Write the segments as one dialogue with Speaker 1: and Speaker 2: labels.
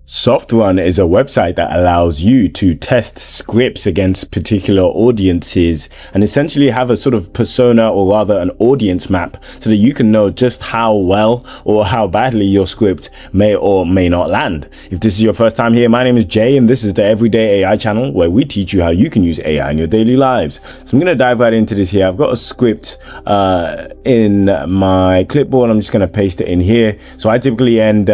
Speaker 1: Softrun is a website that allows you to test scripts against particular audiences and essentially have a sort of persona, or rather an audience map, so that you can know just how well or how badly your script may or may not land. If this is your first time here, my name is Jay and this is the Everyday AI channel where we teach you how you can use AI in your daily lives. So I'm going to dive right into this here. I've got a script in my clipboard. I'm just going to paste it in here. So I typically end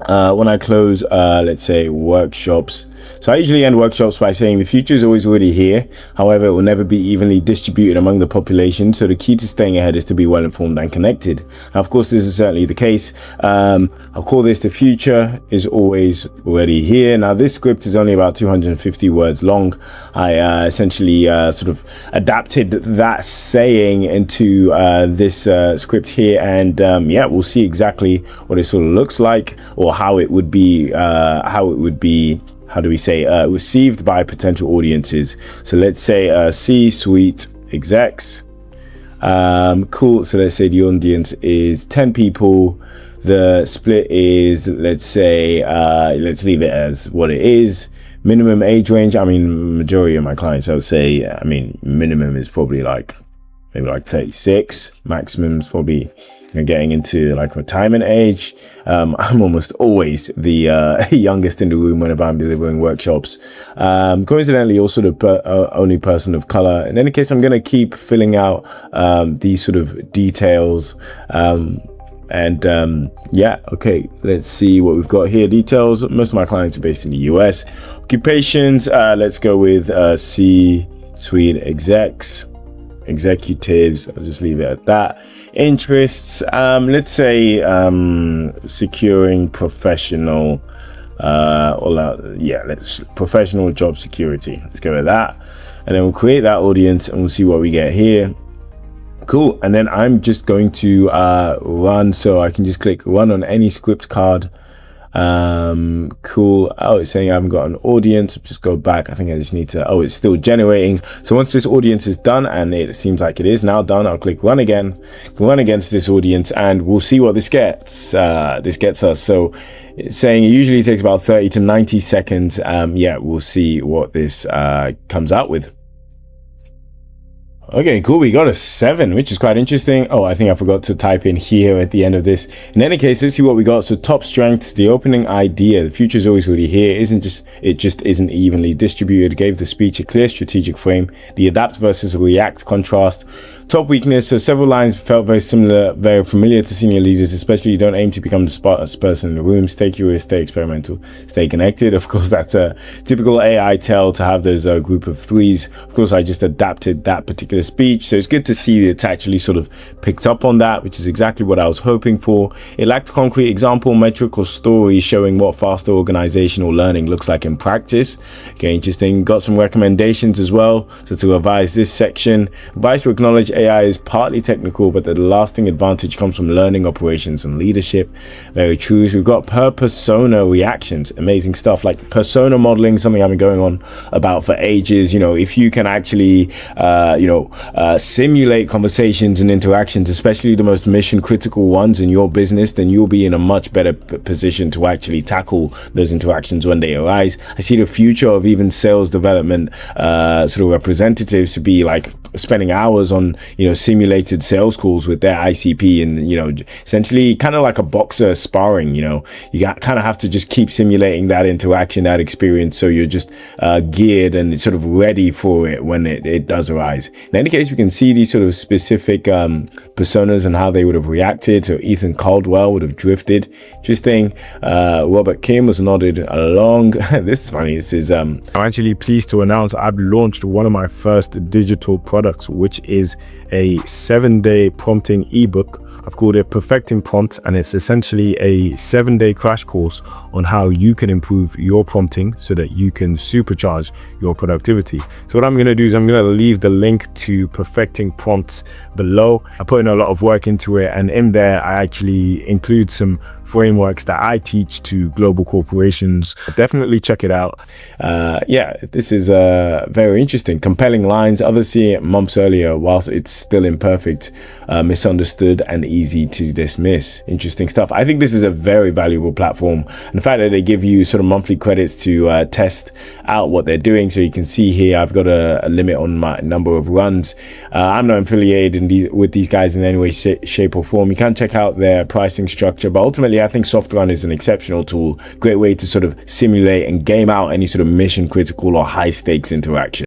Speaker 1: when I close, let's say workshops. So I usually end workshops by saying the future is always already here. However, it will never be evenly distributed among the population. So the key to staying ahead is to be well informed and connected. Now, of course, this is certainly the case. I'll call this the future is always already here. Now, this script is only about 250 words long. I essentially sort of adapted that saying into this script here. And yeah, we'll see exactly what it sort of looks like, or how it would be, how do we say, received by potential audiences. So let's say C-suite execs. Cool. So let's say the audience is 10 people. The split is, let's say, let's leave it as what it is. Minimum age range. I mean, majority of my clients, I would say, I mean, minimum is probably maybe 36. Maximum is probably getting into like retirement age. I'm almost always the youngest in the room whenever I'm delivering workshops. Coincidentally, also the only person of color. In any case, I'm going to keep filling out these sort of details. Yeah, okay, let's see what we've got here. Details. Most of my clients are based in the US. Occupations, let's go with C-suite executives. I'll just leave it at that. Interests, let's say securing professional professional job security. Let's go with that, and then we'll create that audience and we'll see what we get here. Cool. And then I'm just going to run, so I can just click run on any script card. Cool. Oh, it's saying I haven't got an audience. Just go back. I think I just need to, oh, it's still generating. So once this audience is done, and it seems like it is now done, I'll click run again, run against this audience, and we'll see what this gets. This gets us. So it's saying it usually takes about 30 to 90 seconds. Yeah, we'll see what this comes out with. Okay, cool. We got a 7, which is quite interesting. Oh, I think I forgot to type in here at the end of this. In any case, let's see what we got. So top strengths, the opening idea, the future is always really here. It just isn't evenly distributed. Gave the speech a clear strategic frame. The adapt versus react contrast. Top weakness, so several lines felt very similar, very familiar to senior leaders, especially you don't aim to become the smartest person in the room. Stay curious, stay experimental, stay connected. Of course, that's a typical AI tell to have those group of 3s. Of course, I just adapted that particular speech. So it's good to see it's actually sort of picked up on that, which is exactly what I was hoping for. It lacked concrete example, metric, or story showing what faster organizational learning looks like in practice. Okay, interesting. Got some recommendations as well. So to revise this section, advice to acknowledge AI is partly technical, but the lasting advantage comes from learning, operations, and leadership. Very true. So we've got per persona reactions. Amazing stuff. Like persona modeling, something I've been going on about for ages. You know, if you can actually, simulate conversations and interactions, especially the most mission critical ones in your business, then you'll be in a much better position to actually tackle those interactions when they arise. I see the future of even sales development sort of representatives to be like spending hours on, simulated sales calls with their ICP, and, essentially kind of like a boxer sparring. You kind of have to just keep simulating that interaction, that experience, so you're just geared and sort of ready for it when it does arise. In any case, we can see these sort of specific personas and how they would have reacted. So Ethan Caldwell would have drifted. Interesting. Robert Kim was nodded along. This is funny. This is I'm actually pleased to announce I've launched one of my first digital products, which is a 7-day prompting ebook. I've called it Perfecting Prompts, and it's essentially a 7-day crash course on how you can improve your prompting so that you can supercharge your productivity. So what I'm going to do is I'm going to leave the link to Perfecting Prompts below. I put in a lot of work into it, and in there I actually include some
Speaker 2: frameworks that I teach to global corporations. Definitely check it out.
Speaker 1: Yeah, this is very interesting. Compelling lines. Others see it months earlier, whilst it's still imperfect, misunderstood, and easy to dismiss. Interesting stuff. I think this is a very valuable platform. And the fact that they give you sort of monthly credits to test out what they're doing. So you can see here, I've got a limit on my number of runs. I'm not affiliated with these guys in any way, shape or form. You can check out their pricing structure, but ultimately I think Softrun is an exceptional tool. Great way to sort of simulate and game out any sort of mission critical or high stakes interaction.